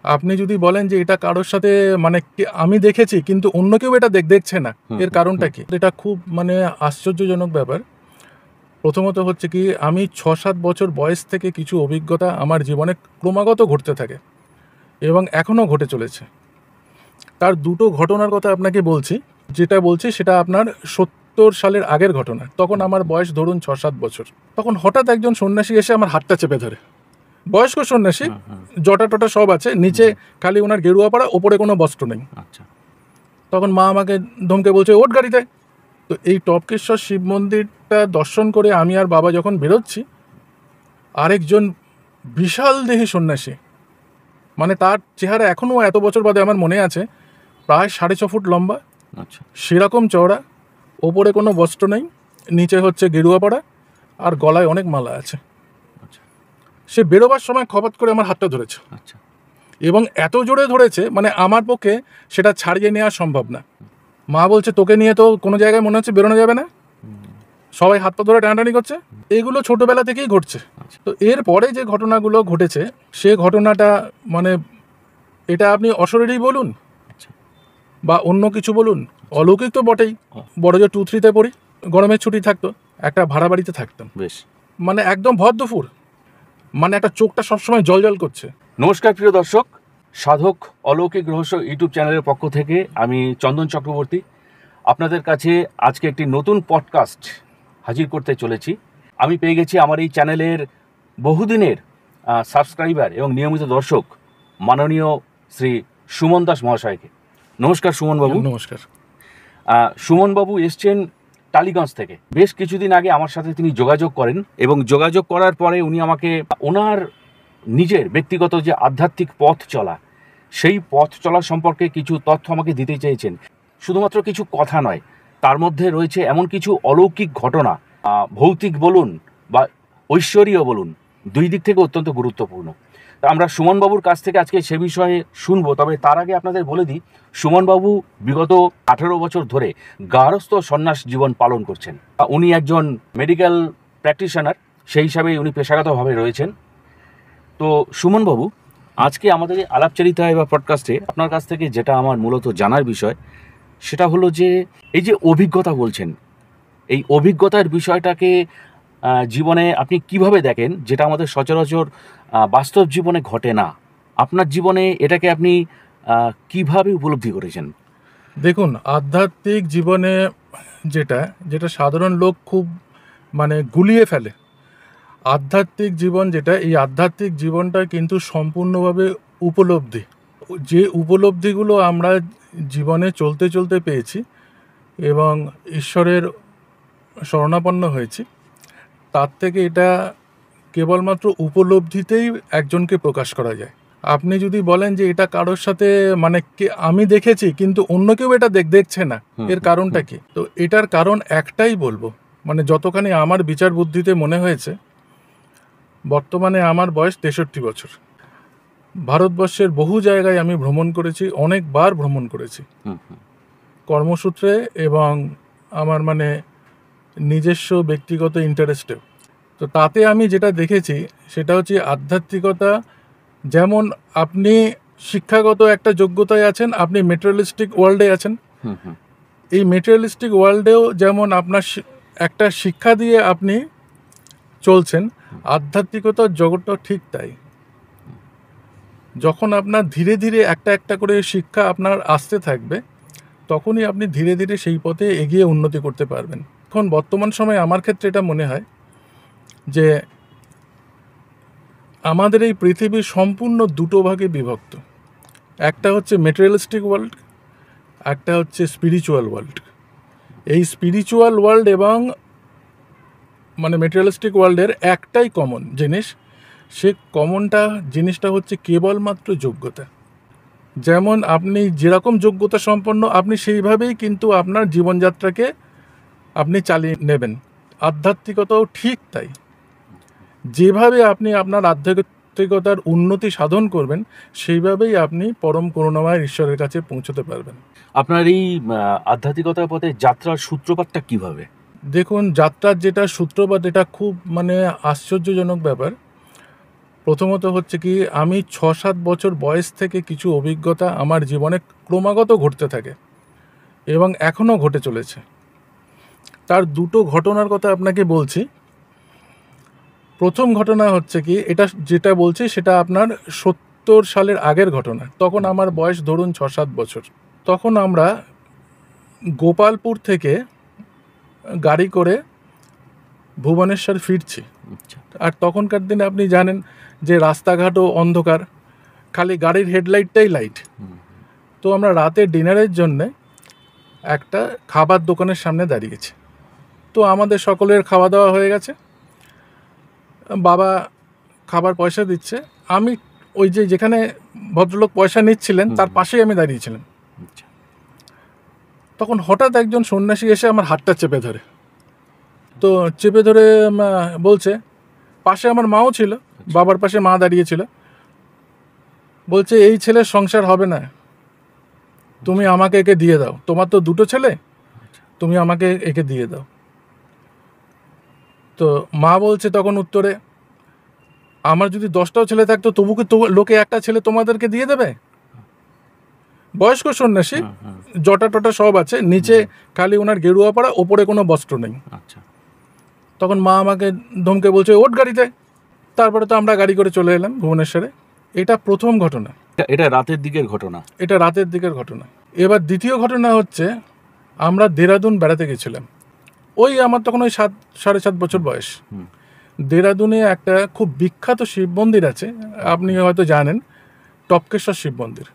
আপনি যদি বলেন যে এটা কারোর সাথে মানে আমি দেখেছি কিন্তু অন্য কেউ এটা দেখছে না, এর কারণটা কি? এটা খুব মানে আশ্চর্যজনক ব্যাপার। প্রথমত হচ্ছে কি, আমি ৬-৭ বছর বয়স থেকে কিছু অভিজ্ঞতা আমার জীবনে ক্রমাগত ঘটতে থাকে এবং এখনও ঘটে চলেছে। তার দুটো ঘটনার কথা আপনাকে বলছি। যেটা বলছি সেটা আপনার ৭০ সালের আগের ঘটনা। তখন আমার বয়স ধরুন ৬-৭ বছর। তখন হঠাৎ একজন সন্ন্যাসী এসে আমার হাতটা চেপে ধরে। বয়স্ক সন্ন্যাসী, জটা টটা সব আছে, নিচে খালি ওনার গেরুয়া পরা, ওপরে কোনো বস্ত্র নেই। আচ্ছা। তখন মা আমাকে ধমকে বলছে, ওঠ গাড়িতে। তো এই টপকেশ্বর শিব মন্দিরটা দর্শন করে আমি আর বাবা যখন বেরোচ্ছি, আরেকজন বিশাল দেহী সন্ন্যাসী, মানে তার চেহারা এখনও এত বছর বাদে আমার মনে আছে, প্রায় 6.5 ফুট লম্বা, আচ্ছা। সেরকম চওড়া, ওপরে কোনো বস্ত্র নেই, নিচে হচ্ছে গেরুয়া পরা, আর গলায় অনেক মালা আছে। আচ্ছা। সে বেরোবার সময় খপাত করে আমার হাতটা ধরেছে। আচ্ছা। এবং এত জোরে ধরেছে মানে আমার পক্ষে সেটা ছাড়িয়ে নেওয়া সম্ভব না। মা বলছে, তোকে নিয়ে তো কোনো জায়গায় মনে হচ্ছে বেরোনো যাবে না, সবাই হাত পা ধরে টানাটানি করছে। এগুলো ছোটবেলা থেকেই ঘটছে। তো এরপরে যে ঘটনাগুলো ঘটেছে, সে ঘটনাটা মানে এটা আপনি অশরীরই বলুন বা অন্য কিছু বলুন, অলৌকিক তো বটেই। বড় যে 2-3-তে পড়ি, গরমের ছুটি থাকতো, একটা ভাড়া বাড়িতে থাকতাম, বেশ, মানে একদম ভর দুপুর, মানে একটা চোখটা সবসময় জল জল করছে। নমস্কার প্রিয় দর্শক, সাধক অলৌকিক রহস্য ইউটিউব চ্যানেলের পক্ষ থেকে আমি চন্দন চক্রবর্তী আপনাদের কাছে আজকে একটি নতুন পডকাস্ট হাজির করতে চলেছি। আমি পেয়ে গেছি আমার এই চ্যানেলের বহুদিনের সাবস্ক্রাইবার এবং নিয়মিত দর্শক মাননীয় শ্রী সুমন দাস মহাশয়কে। নমস্কার সুমনবাবু। নমস্কার। সুমনবাবু এসছেন টালিগঞ্জ থেকে। বেশ কিছুদিন আগে আমার সাথে তিনি যোগাযোগ করেন এবং যোগাযোগ করার পরে উনি আমাকে ওনার নিজের ব্যক্তিগত যে আধ্যাত্মিক পথ চলা, সেই পথ চলা সম্পর্কে কিছু তথ্য আমাকে দিতে চেয়েছেন। শুধুমাত্র কিছু কথা নয়, তার মধ্যে রয়েছে এমন কিছু অলৌকিক ঘটনা, ভৌতিক বলুন বা ঐশ্বরীয় বলুন, দুই দিক থেকে অত্যন্ত গুরুত্বপূর্ণ। আমরা সুমনবাবুর কাছ থেকে আজকে সে বিষয়ে শুনবো। তবে তার আগে আপনাদের বলে দিই, সুমনবাবু বিগত 18 বছর ধরে গার্হস্থ্য সন্ন্যাস জীবন পালন করছেন। উনি একজন মেডিকেল প্র্যাকটিশনার, সেই হিসাবে উনি পেশাগতভাবে রয়েছেন। তো সুমনবাবু, আজকে আমাদের আলাপচারিতায় বা পডকাস্টে আপনার কাছ থেকে যেটা আমার মূলত জানার বিষয়, সেটা হলো যে এই যে অভিজ্ঞতা বলছেন, এই অভিজ্ঞতার বিষয়টাকে জীবনে আপনি কিভাবে দেখেন, যেটা আমাদের সচরাচর বাস্তব জীবনে ঘটে না। আপনার জীবনে এটাকে আপনি কিভাবে উপলব্ধি করেছেন? দেখুন, আধ্যাত্মিক জীবনে যেটা যেটা সাধারণ লোক খুব মানে গুলিয়ে ফেলে, আধ্যাত্মিক জীবন যেটা, এই আধ্যাত্মিক জীবনটা কিন্তু সম্পূর্ণভাবে উপলব্ধি। যে উপলব্ধিগুলো আমরা জীবনে চলতে চলতে পেয়েছি এবং ঈশ্বরের শরণাপন্ন হয়েছি, তার থেকে এটা কেবলমাত্র উপলব্ধিতেই একজনকে প্রকাশ করা যায়। আপনি যদি বলেন যে এটা কারোর সাথে মানে আমি দেখেছি কিন্তু অন্য কেউ এটা দেখছে না, এর কারণটা কি? তো এটার কারণ একটাই বলবো, মানে যতখানি আমার বিচার বুদ্ধিতে মনে হয়েছে, বর্তমানে আমার বয়স 63 বছর। ভারতবর্ষের বহু জায়গায় আমি ভ্রমণ করেছি, অনেকবার ভ্রমণ করেছি কর্মসূত্রে এবং আমার মানে নিজস্ব ব্যক্তিগত ইন্টারেস্টেও। তো তাতে আমি যেটা দেখেছি সেটা হচ্ছে আধ্যাত্মিকতা, যেমন আপনি শিক্ষাগত একটা যোগ্যতায় আছেন, আপনি মেটেরিয়ালিস্টিক ওয়ার্ল্ডে আছেন, এই মেটেরিয়ালিস্টিক ওয়ার্ল্ডেও যেমন আপনার একটা শিক্ষা দিয়ে আপনি চলছেন, আধ্যাত্মিকতার জগৎটাও ঠিক তাই। যখন আপনার ধীরে ধীরে একটা একটা করে শিক্ষা আপনার আসতে থাকবে, তখনই আপনি ধীরে ধীরে সেই পথে এগিয়ে উন্নতি করতে পারবেন। এখন বর্তমান সময়ে আমার ক্ষেত্রে এটা মনে হয় যে আমাদের এই পৃথিবী সম্পূর্ণ দুটো ভাগে বিভক্ত। একটা হচ্ছে মেটেরিয়ালিস্টিক ওয়ার্ল্ড, একটা হচ্ছে স্পিরিচুয়াল ওয়ার্ল্ড। এই স্পিরিচুয়াল ওয়ার্ল্ড এবং মানে মেটেরিয়ালিস্টিক ওয়ার্ল্ডের একটাই কমন জিনিস, সে কমনটা জিনিসটা হচ্ছে কেবলমাত্র যোগ্যতা। যেমন আপনি যেরকম যোগ্যতা সম্পন্ন, আপনি সেইভাবেই কিন্তু আপনার জীবনযাত্রাকে আপনি চালিয়ে নেবেন। আধ্যাত্মিকতাও ঠিক তাই। যেভাবে আপনি আপনার আধ্যাত্মিকতার উন্নতি সাধন করবেন, সেইভাবেই আপনি পরম করুণাময় ঈশ্বরের কাছে পৌঁছতে পারবেন। আপনার এই আধ্যাত্মিকতার পথে যাত্রার সূত্রপাতটা কিভাবে? দেখুন, যাত্রার যেটা সূত্রপাত, এটা খুব মানে আশ্চর্যজনক ব্যাপার। প্রথমত হচ্ছে কি, আমি 6-7 বছর বয়স থেকে কিছু অভিজ্ঞতা আমার জীবনে ক্রমাগত ঘটতে থাকে এবং এখনও ঘটে চলেছে। তার দুটো ঘটনার কথা আপনাকে বলছি। প্রথম ঘটনা হচ্ছে কি, এটা যেটা বলছি সেটা আপনার 70 সালের আগের ঘটনা। তখন আমার বয়স ধরুন 6-7 বছর। তখন আমরা গোপালপুর থেকে গাড়ি করে ভুবনেশ্বর ফিরছি। আচ্ছা। আর তখনকার দিনে আপনি জানেন যে রাস্তাঘাটও অন্ধকার, খালি গাড়ির হেডলাইটটাই লাইট। তো আমরা রাতে ডিনারের জন্যে একটা খাবার দোকানের সামনে দাঁড়িয়েছি। তো আমাদের সকলের খাওয়া দাওয়া হয়ে গেছে, বাবা খাবার পয়সা দিচ্ছে, আমি ওই যেখানে ভদ্রলোক পয়সা নিচ্ছিলেন তার পাশেই আমি দাঁড়িয়েছিলাম। আচ্ছা। তখন হঠাৎ একজন সন্ন্যাসী এসে আমার হাতটা চেপে ধরে। তো চেপে ধরে বলছে, পাশে আমার মাও ছিল, বাবার পাশে মা দাঁড়িয়েছিল, বলছে এই ছেলের সংসার হবে না, তুমি আমাকে একে দিয়ে দাও, তোমার তো দুটো ছেলে, তুমি আমাকে একে দিয়ে দাও। তো মা বলছে তখন উত্তরে, আমার যদি 10টাও ছেলে থাকতো তবু কি লোকে একটা ছেলে তোমাদেরকে দিয়ে দেবে? বয়স্ক সন্ন্যাসী, জটা টটা সব আছে, নিচে খালি ওনার গেরুয়া পড়া, ওপরে কোনো বস্ত্র নেই। আচ্ছা। তখন মা আমাকে ধমকে বলছে, ওঠ গাড়িতে। তারপরে তো আমরা গাড়ি করে চলে এলাম ভুবনেশ্বরে। এটা প্রথম ঘটনা। এটা রাতের দিকের ঘটনা। এটা রাতের দিকের ঘটনা। এবার দ্বিতীয় ঘটনা হচ্ছে, আমরা দেরাদুন বেড়াতে গেছিলাম। ওই আমার তখন ওই 7-7.5 বছর বয়স। দেরাদুনে একটা খুব বিখ্যাত শিব মন্দির আছে, আপনি হয়তো জানেন, টপকেশ্বর শিব মন্দির।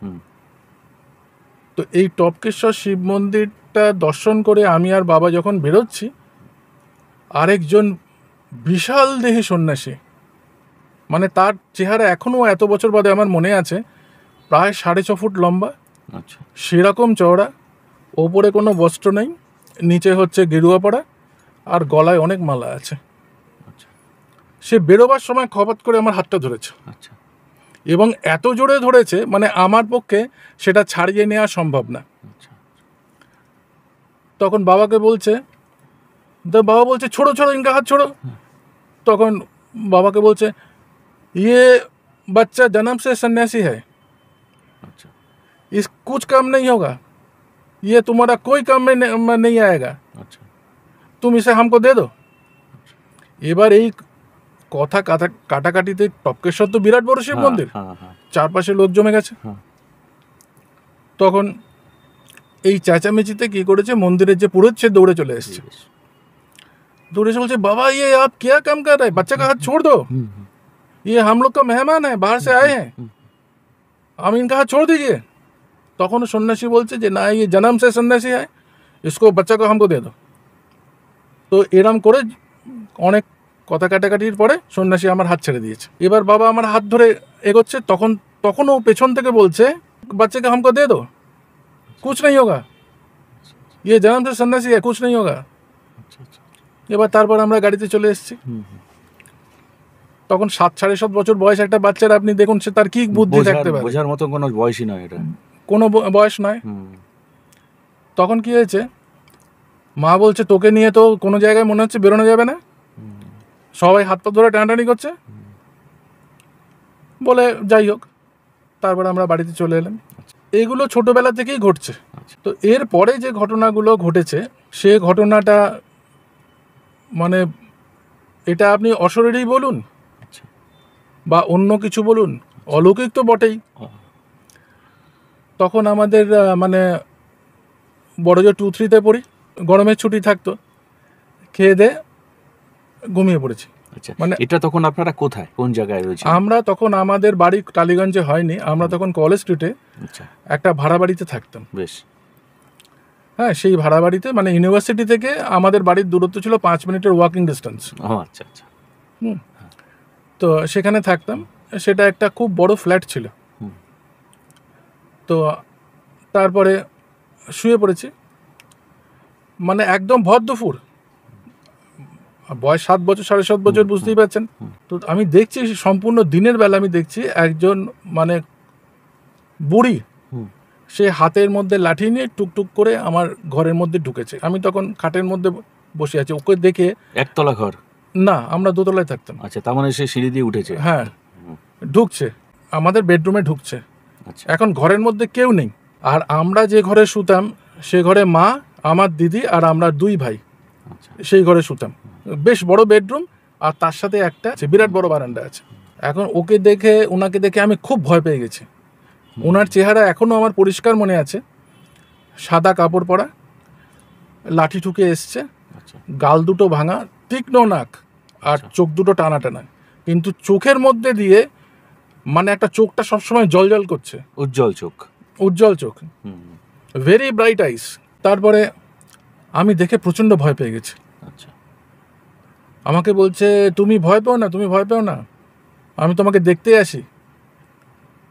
তো এই টপকেশ্বর শিব মন্দিরটা দর্শন করে আমি আর বাবা যখন বেরোচ্ছি, আরেকজন বিশাল দেহী সন্ন্যাসী, মানে তার চেহারা এখনও এত বছর বাদে আমার মনে আছে, প্রায় 6.5 ফুট লম্বা, আচ্ছা। সেরকম চওড়া, ওপরে কোনো বস্ত্র নেই, নিচে হচ্ছে গেরুয়া পড়া, আর গলায় অনেক মালা আছে। সে বেরোবার সময় খপাত করে আমার হাতটা ধরেছে। আচ্ছা। এবং এত জোরে ধরেছে, মানে আমার পক্ষে সেটা ছাড়িয়ে নেওয়া সম্ভব না। তখন বাবাকে বলছে, তো বাবা বলছে ছোড়ো ছোড়ো, ইনকা হাত ছোড়ো। তখন বাবাকে বলছে, ये बच्चा जन्म से सन्यासी है, इस कुछ काम नहीं होगा, ये तुम्हारा कोई काम में नहीं आएगा, तुम इसे हमको दे दो। এবার এই কথা কাটাকাটিতে, টপকেশ্বর তো বিরাট বড় শিব মন্দির, চারপাশে লোক জমে গেছে। তখন এই চেঁচামেচিতে কি করেছে, মন্দিরের যে পুরোহিত সে দৌড়ে চলে এসছে। দৌড়ে এসে বলছে, বাবা ये आप क्या काम कर रहे हैं, बच्चे का हाथ छोड़ दो, ये हम लोग का मेहमान है, बाहर से आए हैं, हम इनका हाथ छोड़ दीजिए। তখন সন্ন্যাসী বলছে যে না, ये जन्म से सन्यासी है, इसको बच्चा को हमको दे दो। তো এরম করে অনেক কথা কাটাকাটির পরে সন্ন্যাসী আমার হাত ছেড়ে দিয়েছে। এবার বাবা আমার হাত ধরে এগোচ্ছে, তখনও পেছন থেকে বলছে, বাচ্চাকে हमको दे दो, कुछ नहीं होगा, ये जन्म से सन्यासी है, कुछ नहीं होगा। এবার তারপর আমরা গাড়িতে চলে এসেছি। তখন 7-7.5 বছর বয়স একটা বাচ্চার, আপনি দেখুন সে তার কি বুদ্ধি থাকতে পারে, বোঝার মতো কোনো বয়সই নয়, এটা কোনো বয়স নয়। তখন কি হয়েছে, মা বলছে তোকে নিয়ে তো কোনো জায়গায় মনে হচ্ছে বেরোনো যাবে না, সবাই হাত পা ধরে টানাটানি করছে, বলে যাই হোক, তারপরে আমরা বাড়িতে চলে এলাম। এগুলো ছোটবেলা থেকেই ঘটছে। তো এর পরে যে ঘটনাগুলো ঘটেছে, সে ঘটনাটা মানে এটা আপনি অশরীরই বলুন বা অন্য কিছু বলুন, অলৌকিক তো বটেই। তখন আমাদের মানে বড় যে 2-3-তে পড়ি, গরমের ছুটি থাকতো, খেয়ে দিয়ে ঘুমিয়ে পড়েছি। মানে এটা তখন আপনারা কোথায়, কোন জায়গায় রয়েছে? আমরা তখন, আমাদের বাড়ি টালিগঞ্জে হয়নি, আমরা তখন কলেজ স্ট্রিটে একটা ভাড়া বাড়িতে থাকতাম। বেশ। হ্যাঁ, সেই ভাড়া বাড়িতে, মানে ইউনিভার্সিটি থেকে আমাদের বাড়ির দূরত্ব ছিল 5 মিনিটের ওয়াকিং ডিস্টেন্স। আচ্ছা আচ্ছা। তো সেখানে থাকতাম, সেটা একটা খুব বড় ফ্ল্যাট ছিল। তো তারপরে শুয়ে পড়েছি, মানে একদম ভর দুপুর, বয়স 7 বছর 7.5 বছর, বুঝতেই পারছেন। তো আমি দেখছি সম্পূর্ণ দিনের বেলা, আমি দেখছি একজন মানে বুড়ি, সে হাতের মধ্যে লাঠি নিয়ে টুকটুক করে আমার ঘরের মধ্যে ঢুকেছে। আমি তখন খাটের মধ্যে বসে আছি, ওকে দেখে। একতলা ঘর? না, আমরা দোতলায় থাকতাম। আচ্ছা, তার মানে সে সিঁড়ি দিয়ে উঠেছে? হ্যাঁ। ঢুকছে, আমাদের বেডরুমে ঢুকছে। আচ্ছা এখন ঘরের মধ্যে কেউ নেই, আর আমরা যে ঘরে শুতাম সে ঘরে মা, আমার দিদি আর আমরা 2 ভাই আচ্ছা সেই ঘরে শুতাম। বেশ বড় বেডরুম, আর তার সাথে একটা বিরাট বড় বারান্দা আছে। এখন ওনাকে দেখে আমি খুব ভয় পেয়ে গেছি। ওনার চেহারা এখনো আমার পরিষ্কার মনে আছে, সাদা কাপড় পরা, লাঠি ঠুকে এসছে, আচ্ছা গাল দুটো ভাঙা, তীক্ষ্ণ নাক, আর চোখ দুটো টানা টানা, কিন্তু চোখের মধ্যে দিয়ে মানে একটা চোখটা সবসময় জল জল করছে, উজ্জ্বল চোখ। উজ্জ্বল চোখ, হুম ভেরি ব্রাইট আইস। তারপরে আমি দেখে প্রচণ্ড ভয় পেয়ে গেছি। আচ্ছা আমাকে বলছে, তুমি ভয় পেও না, তুমি ভয় পেও না, আমি তোমাকে দেখতে আসি,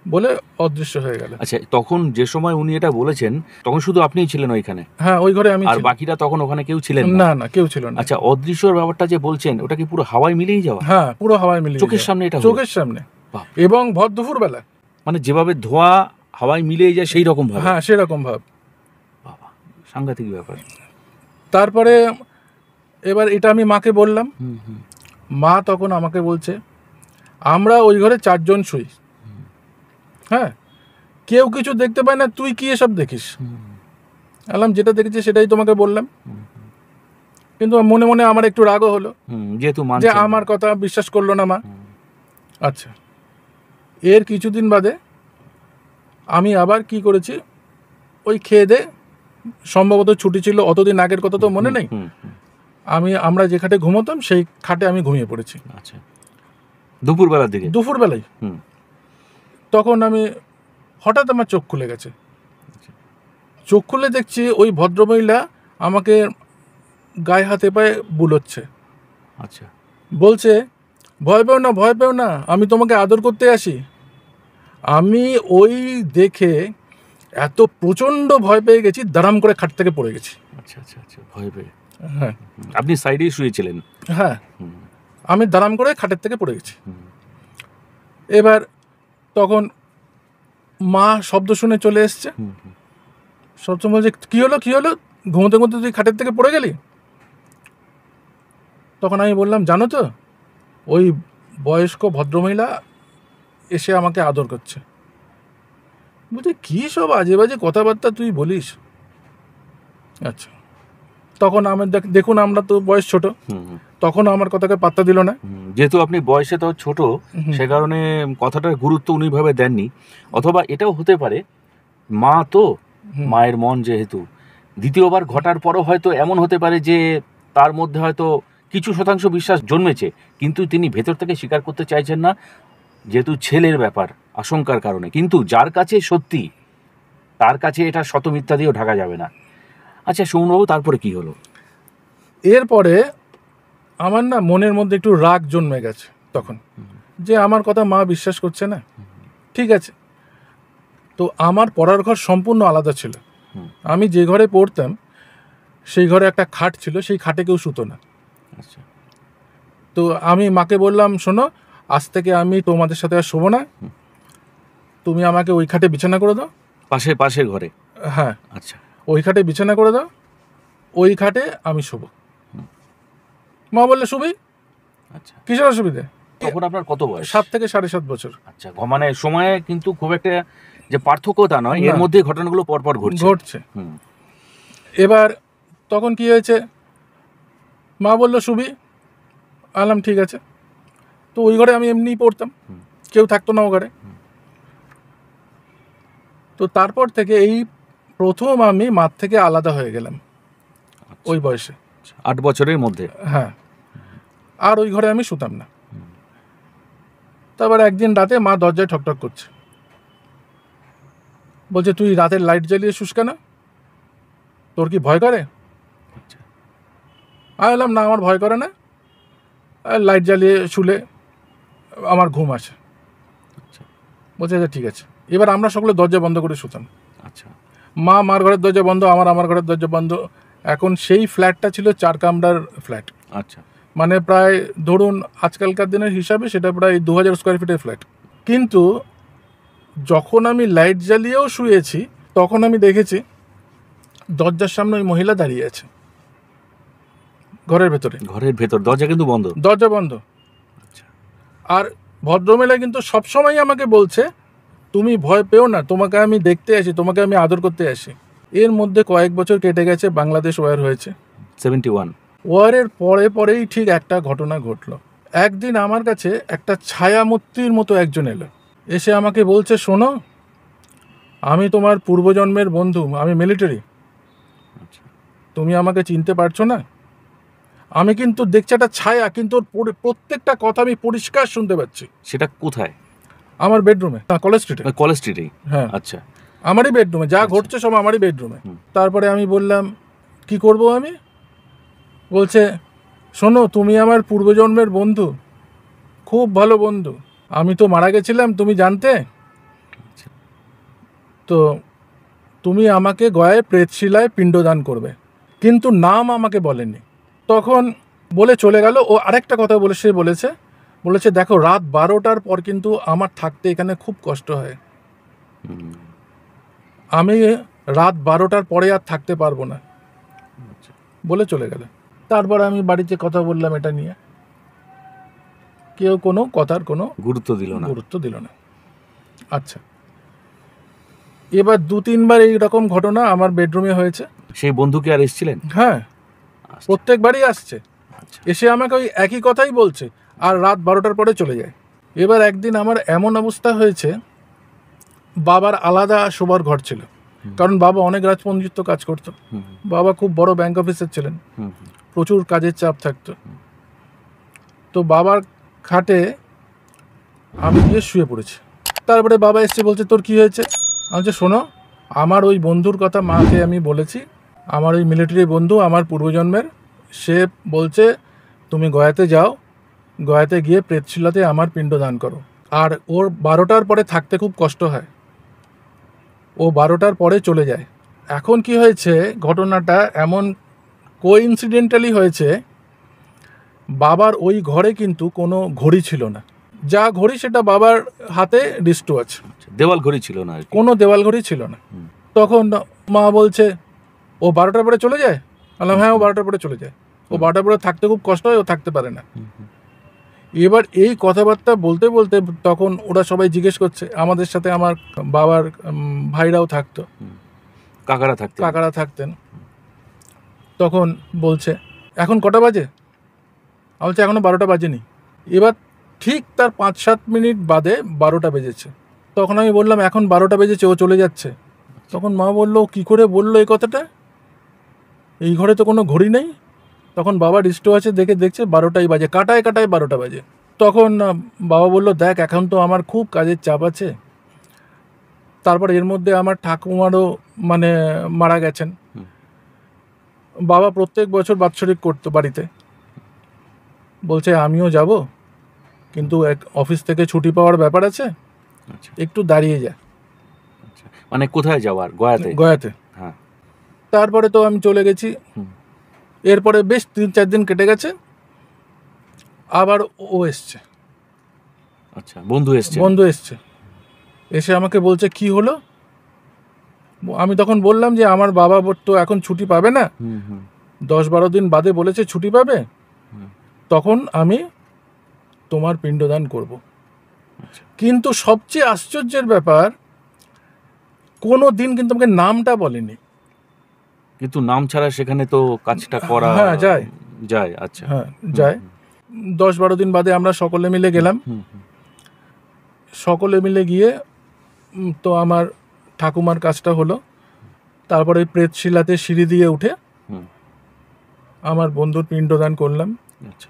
বলে অদৃশ্য হয়ে গেল। আচ্ছা, তখন যে সময় উনি এটা বলেছেন তখন শুধু আপনিই ছিলেন ওইখানে? হ্যাঁ, ওই ঘরে আমি আর ছিলাম। বাকিরা তখন ওখানে কেউ ছিলেন না, না, কেউ ছিল না। আচ্ছা, অদৃশ্যর ব্যাপারটা যে বলছেন ওটা কি পুরো হাওয়ায় মিলেই যাওয়া? হ্যাঁ, পুরো হাওয়ায় মিলিয়ে চোখের যায়। সামনে এটা হলো? চোখের সামনে, বাহ। এবং ভর দুপুর বেলা। মানে যেভাবে ধোঁয়া হাওয়ায় মিলেই যায় সেই রকম ভাবে? হ্যাঁ, সেরকম ভাব। বাবা, সাংঘাতিক ব্যাপার। তারপরে এবার এটা আমি মাকে বললাম। হুম হুম মা তখন আমাকে বলছে, আমরা ওই ঘরে 4 জন শুই, হ্যাঁ, কেউ কিছু দেখতে পায় না, তুই কি এসব দেখিস? আলাম, যেটা দেখেছি সেটাই তোমাকে বললাম। কিন্তু মনে মনে আমার একটু রাগও হলো, যেহেতু যে মানছেন না। আমার কথা বিশ্বাস করলো না মা। আচ্ছা, এর কিছুদিন বাদে আমি আবার কি করেছি, ওই খেয়ে দে, সম্ভবত ছুটি ছিল, অতদিন আগের কথা তো মনে নেই, হুম, হুম, আমরা যে খাটে ঘুমোতাম সেই খাটে আমি ঘুমিয়ে পড়েছি আচ্ছা, দুপুরবেলার দিকে? দুপুরবেলায়। হুম, তখন আমি হঠাৎ আমার চোখ খুলে গেছে। চোখ খুলে দেখছি ওই ভদ্রমহিলা আমাকে গায়ে হাতে পায়ে বুলোচ্ছে, আচ্ছা, বলছে, ভয় পেও না, ভয় পেও না, আমি তোমাকে আদর করতে আসি। আমি ওই দেখে এত প্রচণ্ড ভয় পেয়ে গেছি, দাঁড়াম করে খাট থেকে পড়ে গেছি। আচ্ছা, আচ্ছা, আচ্ছা, ভয় পেয়ে? হ্যাঁ, আপনি সাইডেই শুয়েছিলেন? হ্যাঁ, হুম, আমি দাঁড়াম করে খাটের থেকে পড়ে গেছি। হুম, এবার তখন মা শব্দ শুনে চলে এসছে। হুম, হুম, শব্দ বলছে, কী হলো, কী হলো, ঘুমোতে ঘুমোতে তুই খাটের থেকে পড়ে গেলি? তখন আমি বললাম, জানো তো, ওই বয়স্ক ভদ্রমহিলা এসে আমাকে আদর করছে। বলছে, কী সব আজে বাজে কথাবার্তা তুই বলিস? আচ্ছা, তখন আমার দেখুন, আমরা তো বয়স ছোট, হুম, হুম, তখন আমার কথাকে পাত্তা দিল না। যেহেতু আপনি বয়সে তো ছোট, সে কারণে কথাটার গুরুত্ব উনি ভাবে দেননি। অথবা এটাও হতে পারে, মা তো, মায়ের মন যেহেতু, দ্বিতীয়বার ঘটার পরও হয়তো এমন হতে পারে যে তার মধ্যে হয়তো কিছু শতাংশ বিশ্বাস জন্মেছে, কিন্তু তিনি ভেতর থেকে স্বীকার করতে চাইছেন না, যেহেতু ছেলের ব্যাপার, আশঙ্কার কারণে। কিন্তু যার কাছে সত্যি, তার কাছে এটা শত মিথ্যা দিয়েও ঢাকা যাবে না। আচ্ছা সৌমবাবু, তারপরে কি হলো? এরপরে আমার না মনের মধ্যে একটু রাগ জন্মে গেছে তখন, যে আমার কথা মা বিশ্বাস করছে না। ঠিক আছে, তো আমার পড়ার ঘর সম্পূর্ণ আলাদা ছিল। আমি যে ঘরে পড়তাম সেই ঘরে একটা খাট ছিল, সেই খাটে কেউ শুতো না। আচ্ছা, তো আমি মাকে বললাম, শোনো, আজ থেকে আমি তোমাদের সাথে আর শোবো না, তুমি আমাকে ওই খাটে বিছানা করে দাও। পাশের ঘরে? হ্যাঁ, আচ্ছা, ওই খাটে বিছানা করে দাও, ওই খাটে আমি শোবো। মা বললে, শুবি, আচ্ছা। কিসের অসুবিধে? তখন আপনার কত বয়স? 7 থেকে 7.5 বছর। আচ্ছা, মানে সময়ে কিন্তু খুব একটা যে পার্থক্য তা নয়, এর না। মধ্যে ঘটনাগুলো পরপর ঘটছে। হুম, এবার তখন কি হয়েছে, মা বললো, শুবি, আলাম, ঠিক আছে। তো ওই ঘরে আমি এমনিই পড়তাম, কেউ থাকতো না ও ঘরে। তো তারপর থেকে এই প্রথম আমি মার থেকে আলাদা হয়ে গেলাম ওই বয়সে। 8 বছরের মধ্যে? হ্যাঁ, আর ওই ঘরে আমি শুতাম না। তারপর একদিন রাতে মা দরজায় ঠকঠক করছে, বলছে, তুই রাতের লাইট জ্বালিয়ে শুস কেন, তোর কি ভয় করে? আমি বললাম, না, আমার ভয় করে না, লাইট জ্বালিয়ে শুলে আমার ঘুম আসে। বলছে, আচ্ছা ঠিক আছে। এবার আমরা সকলে দরজা বন্ধ করে শুতাম। আচ্ছা, মার ঘরের দরজা বন্ধ, আমার ঘরের দরজা বন্ধ। এখন সেই ফ্ল্যাটটা ছিল 4 কামরার ফ্ল্যাট। আচ্ছা, মানে প্রায় ধরুন আজকালকার দিনের হিসাবে সেটা প্রায় 2000 স্কোয়ার ফিটের ফ্ল্যাট। কিন্তু যখন আমি লাইট জ্বালিয়েও শুয়েছি, তখন আমি দেখেছি দরজার সামনে ওই মহিলা দাঁড়িয়ে আছে ঘরের ভেতরে। ঘরের ভেতর দরজা কিন্তু বন্ধ? দরজা বন্ধ। আর ভদ্রমহিলা কিন্তু সবসময় আমাকে বলছে, তুমি ভয় পেও না, তোমাকে আমি দেখতে আসি, তোমাকে আমি আদর করতে আসি। এর মধ্যে কয়েক বছর কেটে গেছে, বাংলাদেশ ওয়ার হয়েছে। 71। ওয়ারের পরেই ঠিক একটা ঘটনা ঘটলো। একদিন আমার কাছে একটা ছায়ামূর্তির মতো একজন এলো, এসে আমাকে বলছে, শোনো, আমি তোমার পূর্বজন্মের বন্ধু, আমি মিলিটারি, আচ্ছা। তুমি আমাকে চিনতে পারছো না? আমি কিন্তু দেখছি একটা ছায়া, কিন্তু ওর প্রত্যেকটা কথা আমি পরিষ্কার শুনতে পাচ্ছি। সেটা কোথায়? আমার বেডরুমে, কলেজ স্ট্রিটে। কলেজ স্ট্রিটেই? হ্যাঁ, আচ্ছা। আমারই বেডরুমে, যা আচ্ছা। ঘটছে সব আমারই বেডরুমে। হুম। তারপরে আমি বললাম, কি করব আমি? বলছে, শোনো, তুমি আমার পূর্বজন্মের বন্ধু, খুব ভালো বন্ধু, আমি তো মারা গেছিলাম, তুমি জানতে? আচ্ছা। তো তুমি আমাকে গয়ায় প্রেতশিলায় পিণ্ডদান করবে, কিন্তু নাম আমাকে বলেনি। তখন বলে চলে গেল। ও আরেকটা কথা বলেছে, দেখো, রাত 12টার পর কিন্তু আমার থাকতে এখানে খুব কষ্ট হয়, হুম। আমি রাত 12টার পরে আর থাকতে পারবো না, আচ্ছা। বলে চলে গেল। তারপর আমি বাড়িতে কথা বললাম এটা নিয়ে, কেউ কোনো কথার কোনো গুরুত্ব দিল না। গুরুত্ব দিল না। আচ্ছা, এবার 2-3বার এইরকম ঘটনা আমার বেডরুমে হয়েছে। সেই বন্ধু কি আর এসেছিলেন? হ্যাঁ, আচ্ছা। প্রত্যেকবারই আসছে, আচ্ছা। এসে আমাকে ওই একই কথাই বলছে, আর রাত 12টার পরে চলে যায়। এবার একদিন আমার এমন অবস্থা হয়েছে, বাবার আলাদা শোবার ঘর ছিল, কারণ বাবা অনেক রাজপঞ্জিত কাজ করতো। হুম। বাবা খুব বড় ব্যাংক অফিসার ছিলেন, হুম। প্রচুর কাজের চাপ থাকতো। তো বাবার খাটে আমি গিয়ে শুয়ে পড়েছি। তারপরে বাবা এসছে, বলছে, তোর কি হয়েছে? আমি বলছি, শোনো, আমার ওই বন্ধুর কথা মাকে আমি বলেছি, আমার ওই মিলিটারি বন্ধু, আমার পূর্বজন্মের, সে বলছে তুমি গয়াতে যাও, গয়াতে গিয়ে প্রেতশিলাতে আমার পিণ্ড দান করো। আর ওর 12টার পরে থাকতে খুব কষ্ট হয়, ও 12টার পরে চলে যায়। এখন কি হয়েছে, ঘটনাটা এমন কোইন্সিডেন্টালি হয়েছে, বাবার ওই ঘরে কিন্তু কোনো ঘড়ি ছিল না, যা ঘড়ি সেটা বাবার হাতে রিস্ট ওয়াচ, দেওয়াল ঘড়ি ছিল না আর কি? কোনো দেওয়াল ঘড়ি ছিল না। তখন মা বলছে, ও 12টার পরে চলে যায়? বললাম, হ্যাঁ, ও 12টার পরে চলে যায়, ও 12টার পরে থাকতে খুব কষ্ট হয়, ও থাকতে পারে না। এবার এই কথাবার্তা বলতে বলতে তখন ওরা সবাই জিজ্ঞেস করছে, আমাদের সাথে আমার বাবার ভাইরাও থাকতো, কাকারা থাকতেন। তখন বলছে, এখন কটা বাজে? আমি বলছি, এখনো 12টা বাজেনি। এবার ঠিক তার 5-7 মিনিট বাদে 12টা বেজেছে। তখন আমি বললাম, এখন 12টা বেজেছে, ও চলে যাচ্ছে। তখন মা বললো, কী করে বললো এই কথাটা, এই ঘরে তো কোনো ঘড়ি নেই। তখন বাবা রিস্টো আছে, দেখছে 12টাই বাজে, কাটায় 12টা বাজে। তখন বাবা বললো, দেখ, এখন তো আমার খুব কাজের চাপ আছে। তারপর এর মধ্যে আমার ঠাকুমারও মানে মারা গেছেন। বাবা প্রত্যেক বছর বাৎসরিক করতো বাড়িতে। বলছে, আমিও যাব, কিন্তু এক অফিস থেকে ছুটি পাওয়ার ব্যাপার আছে, একটু দাঁড়িয়ে যা। মানে কোথায় যাওয়ার? গয়াতে। হ্যাঁ। তারপরে তো আমি চলে গেছি। এরপরে বেশ 3-4 দিন কেটে গেছে, আবার ও এসছে। আচ্ছা, বন্ধু এসছে। এসে আমাকে বলছে, কি হলো? আমি তখন বললাম যে আমার বাবা তো এখন ছুটি পাবে না, 10-12 দিন বাদে বলেছে ছুটি পাবে, তখন আমি তোমার পিণ্ডদান করব। কিন্তু সবচেয়ে আশ্চর্যের ব্যাপার, কোনো দিন কিন্তু আমাকে নামটা বলেনি। কিন্তু নাম ছাড়া সেখানে তো কাজটা করা যায়। আচ্ছা, হ্যাঁ, যায়। 10-12 দিন বাদে আমরা সকলে মিলে গেলাম। সকলে মিলে গিয়ে তো আমার ঠাকুমার কাজটা হলো। তারপরে প্রেতশিলাতে সিঁড়ি দিয়ে উঠে আমার বন্ধুর পিণ্ডদান করলাম। আচ্ছা।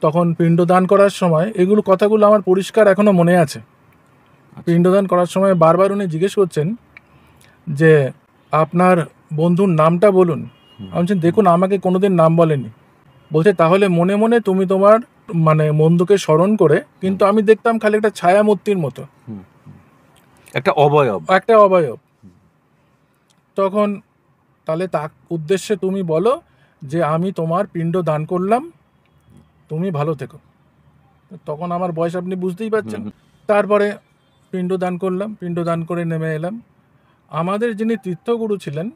তখন পিণ্ডদান করার সময় এগুলো কথাগুলো আমার পরিষ্কার এখনো মনে আছে। পিণ্ডদান করার সময় বারবার উনি জিজ্ঞেস করছেন যে আপনার বন্ধুর নামটা বলুন। আমি বলছি, দেখুন, আমাকে কোনোদিন নাম বলেনি। বলছে, তাহলে মনে মনে তুমি তোমার মানে বন্ধুকে স্মরণ করে, কিন্তু আমি দেখতাম খালি একটা ছায়ামূর্তির মতো, একটা অবয়ব। তখন তাহলে তার উদ্দেশ্যে তুমি বলো যে আমি তোমার পিণ্ড দান করলাম, তুমি ভালো থেকো। তখন আমার বয়স আপনি বুঝতেই পারছেন। তারপরে পিণ্ড দান করলাম, পিণ্ড দান করে নেমে এলাম। আমাদের যিনি তীর্থগুরু ছিলেন,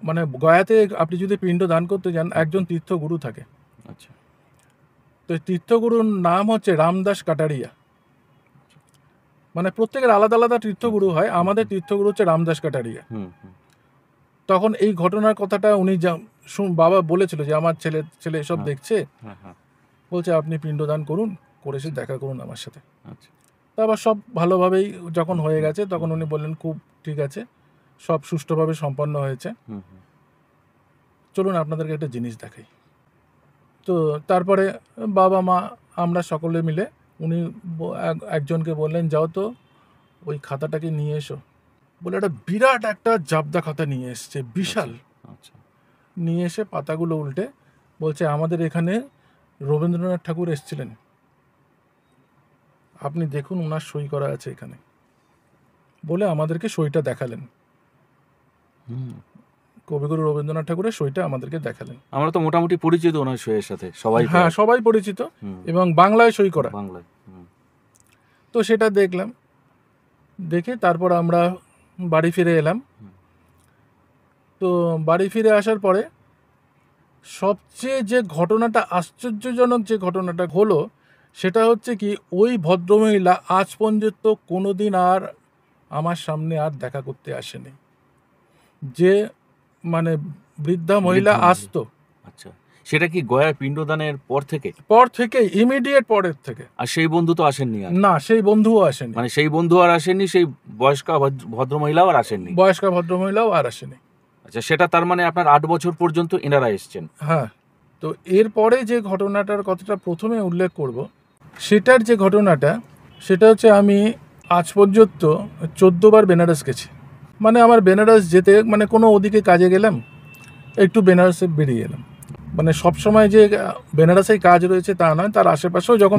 মানে গয়াতে আপনি যদি পিণ্ড দান করতে যান, একজন তীর্থগুরু থাকে। আচ্ছা। তো এই তীর্থগুরুর নাম হচ্ছে রামদাস কাটারিয়া। মানে প্রত্যেকের আলাদা আলাদা তীর্থগুরু হয়, আমাদের তীর্থগুরু হচ্ছে রামদাস কাটারিয়া। তখন এই ঘটনার কথাটা উনি বাবা বলেছিল যে আমার ছেলে এসব দেখছে, বলছে আপনি পিণ্ডদান করুন, করে এসে দেখা করুন আমার সাথে। তারপর সব ভালোভাবেই যখন হয়ে গেছে তখন উনি বললেন খুব ঠিক আছে, সব সুষ্ঠুভাবে সম্পন্ন হয়েছে, চলুন আপনাদেরকে একটা জিনিস দেখাই। তো তারপরে বাবা মা আমরা সকলে মিলে উনি একজনকে বললেন যাও তো ওই খাতাটাকে নিয়ে এসো। বলে একটা বিরাট একটা জাবদা খাতা নিয়ে এসছে, বিশাল। নিয়ে এসে পাতাগুলো উল্টে বলছে আমাদের এখানে রবীন্দ্রনাথ ঠাকুর এসেছিলেন, আপনি দেখুন ওনার সই করা আছে এখানে, বলে আমাদেরকে সইটা দেখালেন। কবিগুরু রবীন্দ্রনাথ ঠাকুরের সইটা আমাদেরকে দেখালেন। আমরা তো মোটামুটি পরিচিত ওনার সইয়ের সাথে, সবাই, হ্যাঁ সবাই পরিচিত, এবং বাংলায় সই করা। বাংলায়। তো সেটা দেখলাম, দেখে তারপর আমরা বাড়ি ফিরে এলাম। তো বাড়ি ফিরে আসার পরে সবচেয়ে যে ঘটনাটা আশ্চর্যজনক যে ঘটনাটা হলো সেটা হচ্ছে কি, ওই ভদ্রমহিলা আজ পর্যন্ত কোনো দিন আর আমার সামনে আর দেখা করতে আসেনি। যে মানে বৃদ্ধা মহিলা আসতো, আচ্ছা, সেটা কি গয়া পিণ্ডদানের পর থেকে ইমিডিয়েট পরের থেকে? আর সেই বন্ধু তো আসেননি আর? না, সেই বন্ধুও আসেনি। মানে সেই বন্ধু আর আসেননি, সেই বয়স্কা ভদ্রমহিলাও আর আসেননি? বয়স্কা ভদ্রমহিলাও আর আসেনি। আচ্ছা, সেটা তার মানে আপনার 8 বছর পর্যন্ত এনারা এসছেন? হ্যাঁ। তো এরপরে যে ঘটনাটার কথাটা প্রথমে উল্লেখ করব, সেটার যে ঘটনাটা সেটা হচ্ছে আমি আজ পর্যন্ত 14 বার বেনারস গেছি। মানে আমার বেনারস যেতে মানে কোনো ওদিকে কাজে গেলাম, একটু বেনারসে বেরিয়ে এলাম। মানে সবসময় যে বেনারসেই কাজ রয়েছে তা নয়, তার আশেপাশেও যখন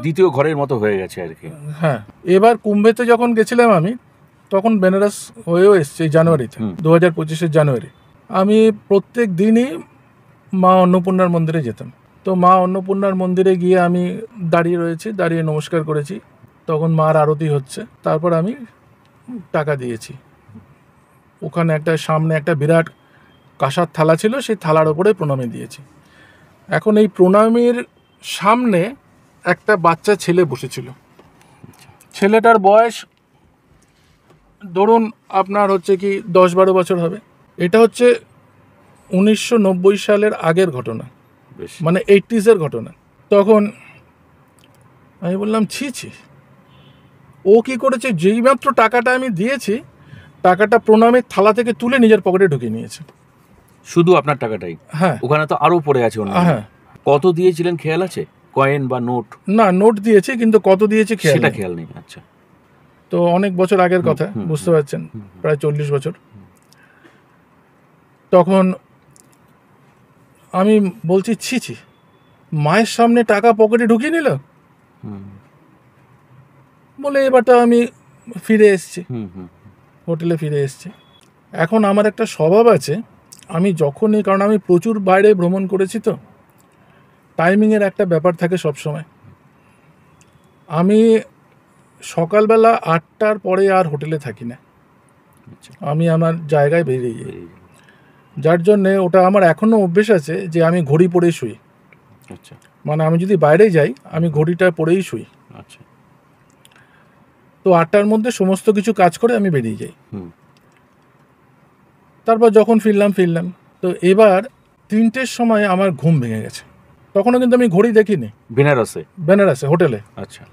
দ্বিতীয় ঘরের মতো হয়ে গেছে আর কি। হ্যাঁ, এবার কুম্ভেতে যখন গেছিলাম আমি, তখন বেনারস হয়েও এসছে জানুয়ারিতে, 2025 জানুয়ারি। আমি প্রত্যেক দিনই মা অন্নপূর্ণার মন্দিরে যেতাম। তো মা অন্নপূর্ণার মন্দিরে গিয়ে আমি দাঁড়িয়ে রয়েছি, দাঁড়িয়ে নমস্কার করেছি, তখন মার আরতি হচ্ছে। তারপর আমি টাকা দিয়েছি। ওখানে সামনে একটা বিরাট কাঁসার থালা ছিল, সেই থালার ওপরে প্রণামী দিয়েছি। এখন এই প্রণামীর সামনে একটা বাচ্চা ছেলে বসেছিল। ছেলেটার বয়স ধরুন আপনার হচ্ছে কি 10-12 বছর হবে। এটা হচ্ছে 1990 সালের আগের ঘটনা, মানে 80s ঘটনা। তখন আমি বললাম ছি, ও কি করেছে, যেই মাত্র টাকাটা আমি দিয়েছি, টাকাটা প্রণামের থালা থেকে তুলে নিজের পকেটে ঢুকিয়ে নিয়েছে। শুধু আপনার টাকাটাই? হ্যাঁ। ওখানে তো আরো পড়ে আছে। হ্যাঁ। কত দিয়েছিলেন খেয়াল আছে? কয়েন বা নোট? না, নোট দিয়েছি, কিন্তু কত দিয়েছি সেটা খেয়াল নেই। আচ্ছা। তো অনেক বছর আগের কথা, বুঝতে পারছেন, প্রায় 40 বছর। তখন আমি বলছি ছি, মায়ের সামনে টাকা পকেটে ঢুকিয়ে নিল। বলে এবার তো আমি ফিরে এসেছি, হোটেলে ফিরে এসেছি। এখন আমার একটা স্বভাব আছে, আমি যখনই, কারণ আমি প্রচুর বাইরে ভ্রমণ করেছি, তো টাইমিংয়ের একটা ব্যাপার থাকে সব সময়। আমি সকালবেলা 8টার পরে আর হোটেলে থাকি না, আমি আমার জায়গায় বেরিয়ে যাই। যার জন্যে ওটা আমার এখনও অভ্যেস আছে যে আমি ঘড়ি পরে শুই। আচ্ছা। মানে আমি যদি বাইরে যাই, আমি ঘড়িটা পরেই শুই। আচ্ছা। তো 8টার মধ্যে সমস্ত কিছু কাজ করে আমি বেরিয়ে যাই। তারপর যখন ফিরলাম, তো এবার 3টের সময় আমার ঘুম ভেঙে গেছে। তখনও কিন্তু আমি ঘড়ি দেখিনি। বেনারসে হোটেলে। আচ্ছা।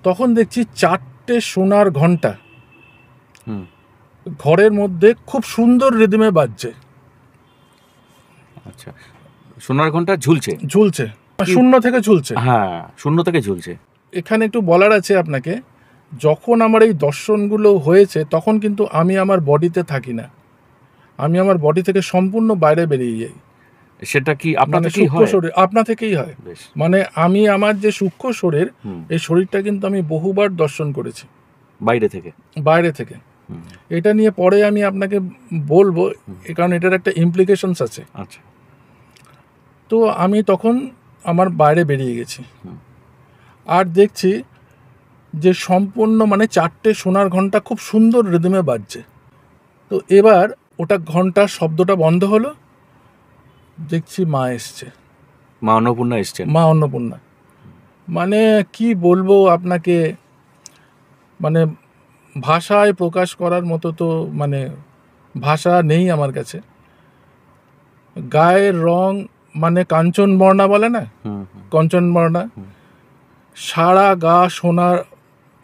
তখন দেখছি 4টে সোনার ঘন্টা ঘরের মধ্যে খুব সুন্দর রিদমে বাজছে। আচ্ছা, সোনার ঘন্টা ঝুলছে? শূন্য থেকে ঝুলছে। হ্যাঁ, শূন্য থেকে ঝুলছে। এখানে একটু বলার আছে আপনাকে, যখন আমার এই দর্শনগুলো হয়েছে তখন কিন্তু আমি আমার বডিতে থাকি না, আমি আমার বডি থেকে সম্পূর্ণ বাইরে বেরিয়ে যাই। সেটা কি আপনার থেকেই হয়? আপনা থেকেই হয়। মানে আমি আমার যে সূক্ষ্ম শরীর, এই শরীরটা কিন্তু আমি বহুবার দর্শন করেছি বাইরে থেকে। এটা নিয়ে পরে আমি আপনাকে বলবো, কারণ এটার একটা ইমপ্লিকেশনস আছে। আচ্ছা। তো আমি তখন আমার বাইরে বেরিয়ে গেছি, আর দেখছি যে সম্পূর্ণ মানে 4টে সোনার ঘন্টা খুব সুন্দর রিদমে বাজছে। তো এবার ওটা ঘন্টার শব্দটা বন্ধ হলো, দেখছি মা এসছে। মা অন্নপূর্ণা এসছেন। মা অন্নপূর্ণা, মানে কি বলবো আপনাকে, মানে ভাষায় প্রকাশ করার মতো তো মানে ভাষা নেই আমার কাছে। গায়ের রং মানে কাঞ্চন বর্ণা বলে না, হুম, হুম, কাঞ্চন বর্ণা, সারা গা সোনার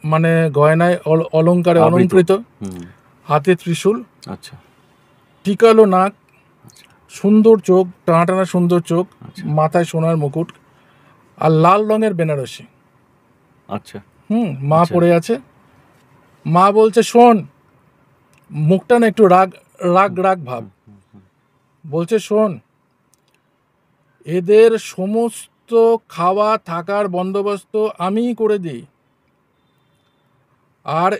মানে গয়নায় অলঙ্কারে আবৃত। অলঙ্কৃত, হুম, হাতে ত্রিশূল, আচ্ছা, টিকালো নাক, আচ্ছা, সুন্দর চোখ, টানা টানা সুন্দর চোখ, আচ্ছা, মাথায় সোনার মুকুট, আর লাল রঙের বেনারসি। আচ্ছা, মা আচ্ছা। পড়ে আছে। মা বলছে শোন, মুখটা না একটু রাগ রাগ রাগ ভাব। বলছে শোন, এদের সমস্ত খাওয়া থাকার বন্দোবস্ত আমিই করে দিই, আর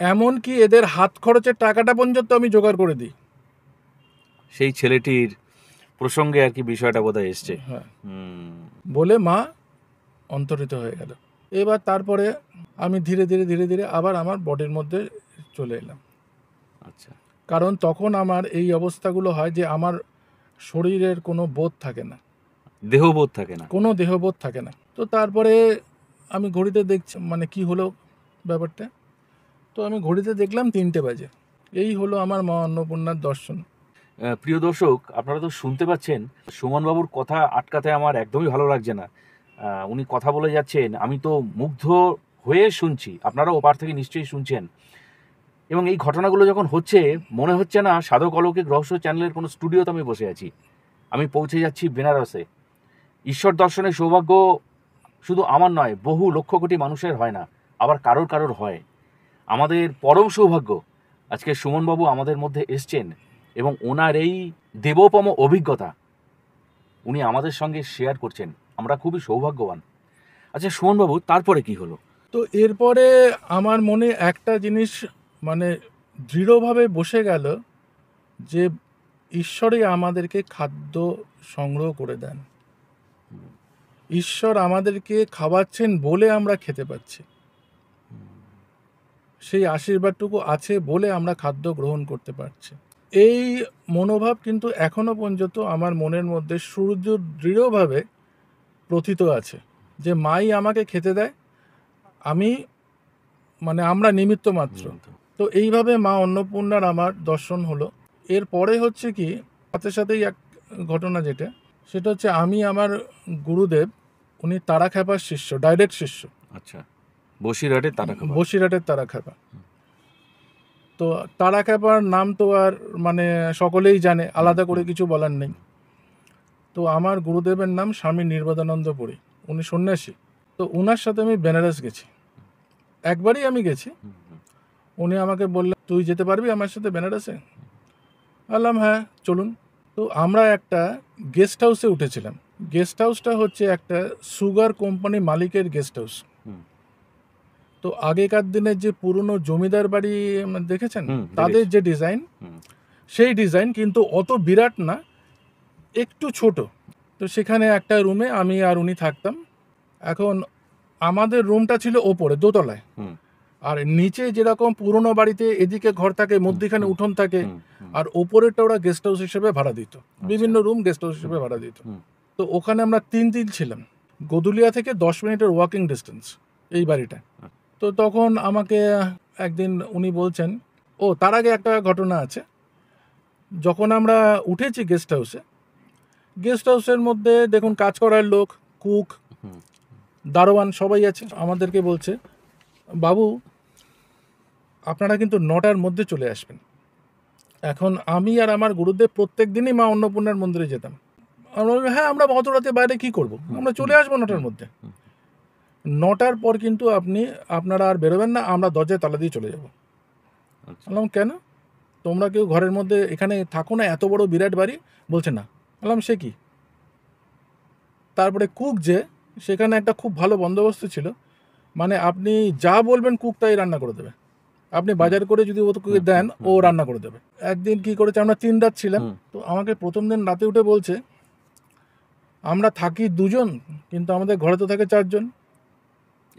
এমনকি এদের হাত খরচের টাকাটা পর্যন্ত আমি জোগাড় করে দিই। সেই ছেলেটির প্রসঙ্গে আর কি বিষয়টা বোধহয় এসছে। হ্যাঁ, হুম, বলে মা অন্তর্হিত হয়ে গেল। এবার তারপরে আমি ধীরে ধীরে ধীরে ধীরে আবার আমার বডির মধ্যে চলে এলাম। আচ্ছা, কারণ তখন আমার এই অবস্থাগুলো হয় যে আমার শরীরের কোনো বোধ থাকে না, দেহবোধ থাকে না। কোনো দেহবোধ থাকে না। তো তারপরে আমি ঘড়িতে দেখছি মানে কি হলো ব্যাপারটা। তো আমি ঘড়িতে দেখলাম 3টে বাজে। এই হলো আমার মা অন্নপূর্ণার দর্শন। প্রিয় দর্শক, আপনারা তো শুনতে পাচ্ছেন, সুমনবাবুর কথা আটকাতে আমার একদমই ভালো লাগছে না। উনি কথা বলে যাচ্ছেন, আমি তো মুগ্ধ হয়ে শুনছি, আপনারা ওপার থেকে নিশ্চয়ই শুনছেন। এবং এই ঘটনাগুলো যখন হচ্ছে, মনে হচ্ছে না সাধক অলৌকিক রহস্য চ্যানেলের কোনো স্টুডিওতে আমি বসে আছি। আমি পৌঁছে যাচ্ছি বেনারসে। ঈশ্বর দর্শনের সৌভাগ্য শুধু আমার নয়, বহু লক্ষ কোটি মানুষের হয় না, আবার কারোর কারোর হয়। আমাদের পরম সৌভাগ্য, আজকে সুমনবাবু আমাদের মধ্যে এসছেন এবং ওনার এই দেবোপম অভিজ্ঞতা উনি আমাদের সঙ্গে শেয়ার করছেন। আমরা খুবই সৌভাগ্যবান। আচ্ছা সুমনবাবু, তারপরে কি হলো? তো এরপরে আমার মনে একটা জিনিস মানে দৃঢ়ভাবে বসে গেল যে ঈশ্বরই আমাদেরকে খাদ্য সংগ্রহ করে দেন। ঈশ্বর আমাদেরকে খাওয়াচ্ছেন বলে আমরা খেতে পাচ্ছি, সেই আশীর্বাদটুকু আছে বলে আমরা খাদ্য গ্রহণ করতে পারছি। এই মনোভাব কিন্তু এখনো পর্যন্ত আমার মনের মধ্যে সূর্য দৃঢ়ভাবে প্রথিত আছে যে মাই আমাকে খেতে দেয়, আমি মানে আমরা নিমিত্ত মাত্র। তো এইভাবে মা অন্নপূর্ণার আমার দর্শন হলো। এরপরে হচ্ছে কি, সাথে সাথেই এক ঘটনা যেটা, সেটা হচ্ছে আমি আমার গুরুদেব, উনি তারাখ্যাপার শিষ্য, ডাইরেক্ট শিষ্য, আচ্ছা, বসিরহাটে তারাখাপা। বসিরহাটের তারাখ্যাপা। তো তারাখ্যাপার নাম তো আর মানে সকলেই জানে, আলাদা করে কিছু বলার নেই। তো আমার গুরুদেবের নাম স্বামী নির্বাদানন্দ পুরী, উনি সন্ন্যাসী। তো ওনার সাথে আমি বেনারস গেছি, একবারই আমি গেছি। উনি আমাকে বললেন তুই যেতে পারবি আমার সাথে বেনারসে? বললাম হ্যাঁ চলুন। তো আমরা একটা গেস্ট হাউসে উঠেছিলাম। গেস্ট হাউসটা হচ্ছে একটা সুগার কোম্পানি মালিকের গেস্ট হাউস। তো আগেকার দিনের যে পুরনো জমিদার বাড়ি দেখেছেন, তাদের যে ডিজাইন, সেই ডিজাইন, কিন্তু অত বিরাট না, একটু ছোট। তো সেখানে একটা রুমে আমি আর উনি থাকতাম। এখন আমাদের রুমটা ছিল ওপরে দোতলায়, আর নিচে যেরকম পুরনো বাড়িতে এদিকে ঘর থাকে, মধ্যিখানে উঠোন থাকে, আর ওপরেরটা ওরা গেস্ট হাউস হিসেবে ভাড়া দিত, বিভিন্ন রুম গেস্ট হাউস হিসেবে ভাড়া দিত। তো ওখানে আমরা 3 দিন ছিলাম। গদুলিয়া থেকে 10 মিনিটের ওয়াকিং ডিস্টেন্স এই বাড়িটা। তো তখন আমাকে একদিন উনি বলছেন, ও তার আগে একটা ঘটনা আছে। যখন আমরা উঠেছি গেস্ট হাউসে, গেস্ট হাউসের মধ্যে দেখুন কাজ করার লোক, কুক, দারোয়ান সবাই আছে। আমাদেরকে বলছে বাবু আপনারা কিন্তু 9টার মধ্যে চলে আসবেন। এখন আমি আর আমার গুরুদেব প্রত্যেক দিনই মা অন্নপূর্ণার মন্দিরে যেতাম। আমরা বললাম, হ্যাঁ আমরা অত রাতে বাইরে কি করব, আমরা চলে আসবো 9টার মধ্যে। 9টার পর কিন্তু আপনারা আর বেরোবেন না, আমরা দরজায় তালা দিয়ে চলে যাব। বললাম কেন, তোমরা কেউ ঘরের মধ্যে এখানে থাকো না, এত বড় বিরাট বাড়ি? বলছে না। বললাম সে কি? তারপরে কুক যে, সেখানে একটা খুব ভালো বন্দোবস্ত ছিল, মানে আপনি যা বলবেন কুক তাই রান্না করে দেবে। আপনি বাজার করে যদি ওকে দেন, ও রান্না করে দেবে। একদিন কি করেছে, আমরা 3 রাত ছিলাম। তো আমাকে প্রথম দিন রাতে উঠে বলছে আমরা থাকি 2 জন, কিন্তু আমাদের ঘরে তো থাকে 4 জন।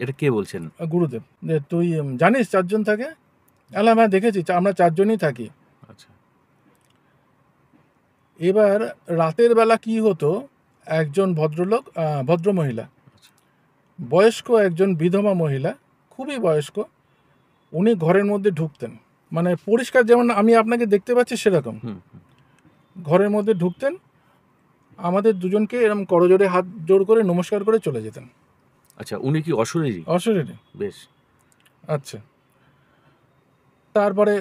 এটা কে বলছেন? গুরুদেব, যে তুই জানিস 4 জন থাকে? বললাম হ্যাঁ দেখেছি, আমরা 4 জনই থাকি। আচ্ছা, এবার রাতের বেলা কি হতো, একজন ভদ্রলোক, ভদ্রমহিলা, বয়স্ক একজন বিধবা মহিলা, খুবই বয়স্ক, উনি ঘরের মধ্যে ঢুকতেন, মানে পরিষ্কার যেমন আমি আপনাকে দেখতে পাচ্ছি সেরকম ঘরের মধ্যে ঢুকতেন, আমাদের দুজনকে এরকম করজোড়ে হাত জোড় করে নমস্কার করে চলে যেতেন। আচ্ছা, উনি কি অশরীরী? অশরীরী। বেশ। আচ্ছা, তারপরে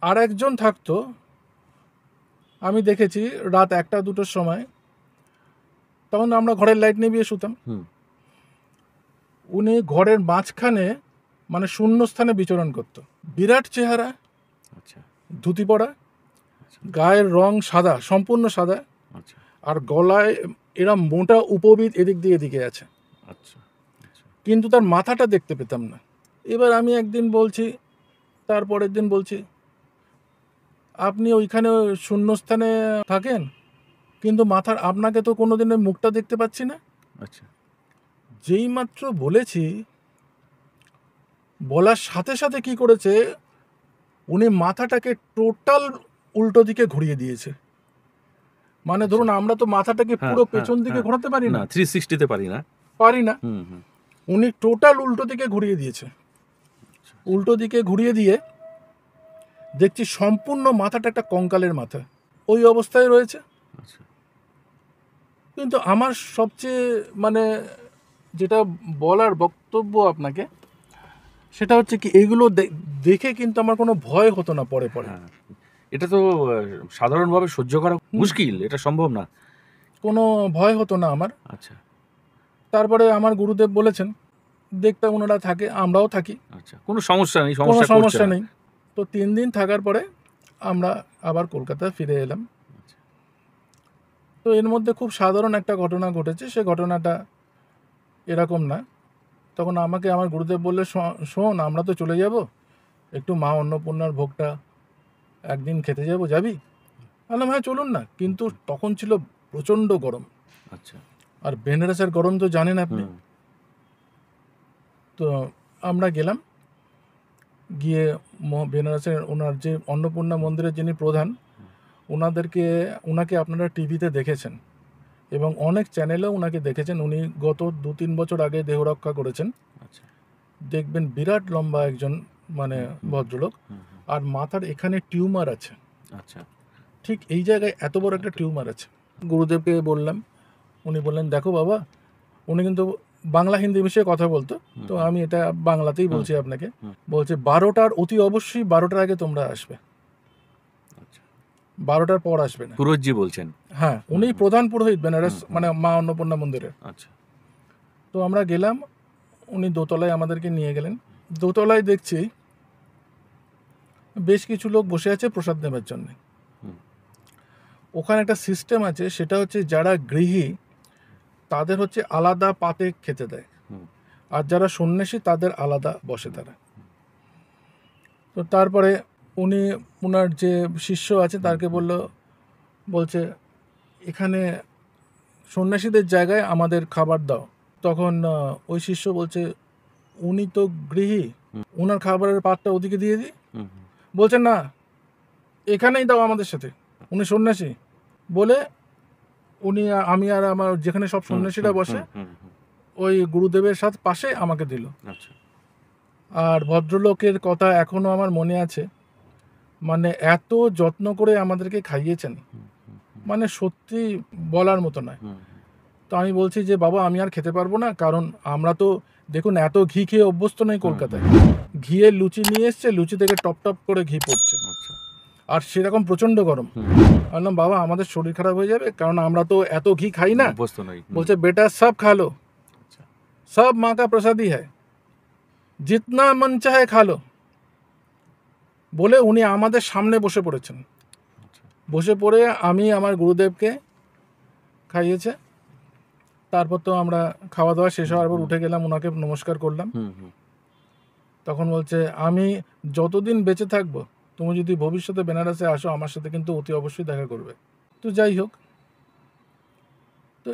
আর একজন থাকতো, আমি দেখেছি রাত 1টা-2টোর সময়, তখন আমরা ঘরের লাইট নিভিয়ে শুতাম। উনি ঘরের মাঝখানে মানে শূন্য স্থানে বিচরণ করত, বিরাট চেহারা, আচ্ছা ধুতি পরা, গায়ের রং সাদা, সম্পূর্ণ সাদা, আচ্ছা আর গলায় এরা মোটা উপবিদ এদিক দিয়ে এদিকে আছে, আচ্ছা আচ্ছা। কিন্তু তার মাথাটা দেখতে পেতাম না। এবার আমি একদিন বলছি, তারপরের দিন বলছি, আপনি ওইখানে শূন্যস্থানে থাকেন, কিন্তু মাথার আপনাকে তো কোনোদিন ওই মুখটা দেখতে পাচ্ছি না। আচ্ছা যেই মাত্র বলেছি, বলার সাথে সাথে কি করেছে, উনি মাথাটাকে টোটাল উল্টো দিকে ঘুরিয়ে দিয়েছে। মানে ধরুন আমরা তো মাথাটাকে পুরো পেছন দিকে ঘোরাতে পারি না, 360-তে পারি না। উনি টোটাল উল্টো দিকে ঘুরিয়ে দিয়েছে। উল্টো দিকে ঘুরিয়ে দিয়ে দেখছি সম্পূর্ণ মাথাটা একটা কঙ্কালের মাথা, ওই অবস্থায় রয়েছে। আচ্ছা কিন্তু আমার সবচেয়ে মানে যেটা বলার বক্তব্য আপনাকে, সেটা হচ্ছে কি, এগুলো দেখে কিন্তু আমার কোনো ভয় হতো না পরে পরে। হ্যাঁ, এটা তো সাধারণভাবে সহ্য করা মুশকিল, এটা সম্ভব না। কোনো ভয় হতো না আমার। আচ্ছা তারপরে আমার গুরুদেব বলেছেন, দেখতে ওনারা থাকে, আমরাও থাকি, আচ্ছা, কোনো সমস্যা নেই, কোনো সমস্যা সমস্যা নেই। তো 3 দিন থাকার পরে আমরা আবার কলকাতায় ফিরে এলাম। তো এর মধ্যে খুব সাধারণ একটা ঘটনা ঘটেছে, সে ঘটনাটা এরকম না। তখন আমাকে আমার গুরুদেব বললে, শোন আমরা তো চলে যাব, একটু মা অন্নপূর্ণার ভোগটা একদিন খেতে যাব, যাবি? বললাম হ্যাঁ চলুন না, কিন্তু তখন ছিল প্রচণ্ড গরম। আচ্ছা আর বেনারসের গরম তো জানেন আপনি। তো আমরা গেলাম, গিয়ে বেনারসের ওনার যে অন্নপূর্ণা মন্দিরের যিনি প্রধান, ওনাকে আপনারা টিভিতে দেখেছেন এবং অনেক চ্যানেলেও ওনাকে দেখেছেন। উনি গত 2-3 বছর আগে দেহরক্ষা করেছেন। আচ্ছা দেখবেন বিরাট লম্বা একজন মানে ভদ্রলোক, আর মাথার এখানে টিউমার আছে, আচ্ছা ঠিক এই জায়গায় এত বড় একটা টিউমার আছে। গুরুদেবকে বললাম, উনি বললেন দেখো বাবা, উনি কিন্তু বাংলা হিন্দি মিশিয়ে কথা বলতো, তো আমি এটা বাংলাতেই বলছি আপনাকে। বলছে 12টার অতি অবশ্যই 12টার আগে তোমরা আসবে, 12টার পর আসবে না। পুরোহিতজি বলছেন? হ্যাঁ, উনি প্রধান পুরোহিত বেনারস মানে মা অন্নপূর্ণা মন্দিরের। আচ্ছা তো আমরা গেলাম, উনি দোতলায় আমাদেরকে নিয়ে গেলেন। দোতলায় দেখছি বেশ কিছু লোক বসে আছে প্রসাদ নেবার জন্য। ওখানে একটা সিস্টেম আছে, সেটা হচ্ছে যারা গৃহী তাদের হচ্ছে আলাদা পাতে খেতে দেয়, আর যারা সন্ন্যাসী তাদের আলাদা বসে তারা। তো তারপরে উনি ওনার যে শিষ্য আছে তাকে বলছে এখানে সন্ন্যাসীদের জায়গায় আমাদের খাবার দাও। তখন ওই শিষ্য বলছে উনি তো গৃহী, ওনার খাবারের পাতটা ওদিকে দিয়ে দিই। বলছেন না, এখানেই দাও আমাদের সাথে, উনি সন্ন্যাসী। বলে উনি আমি আর আমার যেখানে সব সন্ন্যাসীরা বসে ওই গুরুদেবের সাথে পাশে আমাকে দিল। আচ্ছা আর ভদ্রলোকের কথা এখনো আমার মনে আছে, মানে এত যত্ন করে আমাদেরকে খাইয়েছেন, মানে সত্যি বলার মতো নয়। তো আমি বলছি যে বাবা আমি আর খেতে পারবো না, কারণ আমরা তো দেখুন এত ঘি খেয়ে অভ্যস্ত নেই কলকাতায়। ঘিয়ের লুচি নিয়ে এসছে, লুচি থেকে টপ টপ করে ঘি পড়ছে, আর সেরকম প্রচন্ড গরম। বললাম বাবা আমাদের শরীর খারাপ হয়ে যাবে, কারণ আমরা তো এত ঘি খাই না। বলছে বেটা সব খা লো, সব মা কা প্রসাদই হ্যায়, জিতনা মন চাহে খা লো। বলে উনি আমাদের সামনে বসে পড়েছেন। বসে পড়ে আমি আমার গুরুদেবকে খাইয়েছে। তারপর তো আমরা খাওয়া দাওয়া শেষ হওয়ার পর উঠে গেলাম, ওনাকে নমস্কার করলাম। তখন বলছে আমি যতদিন বেঁচে থাকবো, তুমি যদি ভবিষ্যতে বেনারসে আসো আমার সাথে কিন্তু অতি অবশ্যই দেখা করবে। তো যাই হোক, তো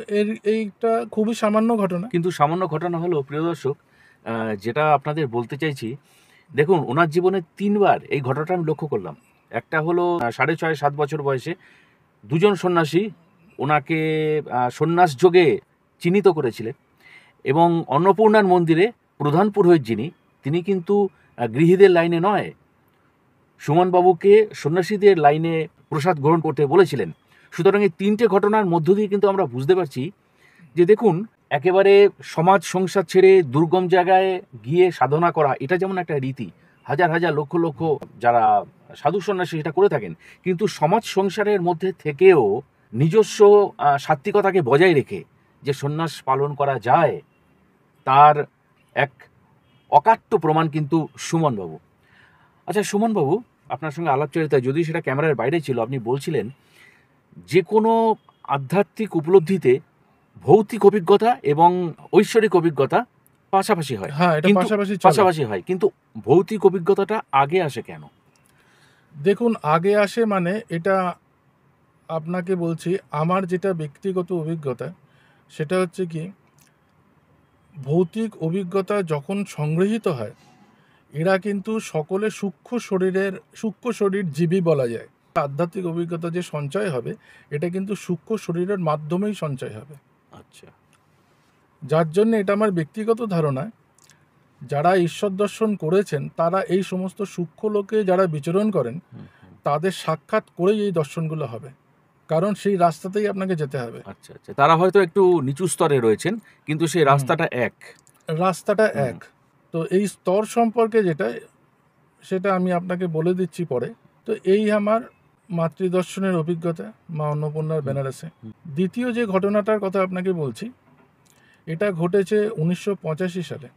এইটা খুবই সামান্য ঘটনা। কিন্তু সামান্য ঘটনা হলো প্রিয় দর্শক, যেটা আপনাদের বলতে চাইছি, দেখুন ওনার জীবনে 3বার এই ঘটনাটা আমি লক্ষ্য করলাম। একটা হলো 6.5-7 বছর বয়সে দুজন সন্ন্যাসী ওনাকে সন্ন্যাস যোগে চিহ্নিত করেছিলেন, এবং অন্নপূর্ণার মন্দিরে প্রধান পুরোহিত যিনি, তিনি কিন্তু গৃহীদের লাইনে নয়, সুমনবাবুকে সন্ন্যাসীদের লাইনে প্রসাদ গ্রহণ করতে বলেছিলেন। সুতরাং এই তিনটে ঘটনার মধ্য দিয়ে কিন্তু আমরা বুঝতে পারছি যে দেখুন, একেবারে সমাজ সংসার ছেড়ে দুর্গম জায়গায় গিয়ে সাধনা করা, এটা যেমন একটা রীতি, হাজার হাজার লক্ষ লক্ষ যারা সাধু সন্ন্যাসী সেটা করে থাকেন, কিন্তু সমাজ সংসারের মধ্যে থেকেও নিজস্ব সাত্ত্বিকতাকে বজায় রেখে যে সন্ন্যাস পালন করা যায়, তার এক অকাট্য প্রমাণ কিন্তু সুমনবাবু। আচ্ছা সুমনবাবু, আপনার সঙ্গে আলাপচারিতা, যদি সেটা ক্যামেরার বাইরে ছিল, আপনি বলছিলেন যে কোনো আধ্যাত্মিক উপলব্ধিতে ভৌতিক অভিজ্ঞতা এবং ঐশ্বরিক অভিজ্ঞতা পাশাপাশি হয়। হ্যাঁ, এটা কিন্তু পাশাপাশি চলে। পাশাপাশি হয়, কিন্তু ভৌতিক অভিজ্ঞতাটা আগে আসে কেন? দেখুন, আগে আসে মানে এটা আপনাকে বলছি, আমার যেটা ব্যক্তিগত অভিজ্ঞতা সেটা হচ্ছে কি, ভৌতিক অভিজ্ঞতা যখন সংগৃহীত হয়, এরা কিন্তু সকলে সূক্ষ্ম শরীর জীবী বলা যায়। আধ্যাত্মিক অভিজ্ঞতা যে সঞ্চয় হবে, এটা কিন্তু সূক্ষ্ম শরীরের মাধ্যমেই সঞ্চয় হবে। আচ্ছা, যার জন্য এটা আমার ব্যক্তিগত ধারণা, যারা ঈশ্বর দর্শন করেছেন তারা এই সমস্ত সূক্ষ্ম লোকে যারা বিচরণ করেন, তাদের সাক্ষাৎ করেই এই দর্শনগুলো হবে, কারণ সেই রাস্তাতেই আপনাকে যেতে হবে। আচ্ছা, আচ্ছা, তারা হয়তো একটু নিচু স্তরে রয়েছেন, কিন্তু সেই রাস্তাটা এক। রাস্তাটা এক। তো এই স্তর সম্পর্কে সেটা আমি আপনাকে বলে দিচ্ছি পরে। তো এই আমার মাতৃদর্শনের অভিজ্ঞতা মা অন্নপূর্ণার বেনারসে। দ্বিতীয় যে ঘটনাটার কথা আপনাকে বলছি, এটা ঘটেছে 1985 সালে।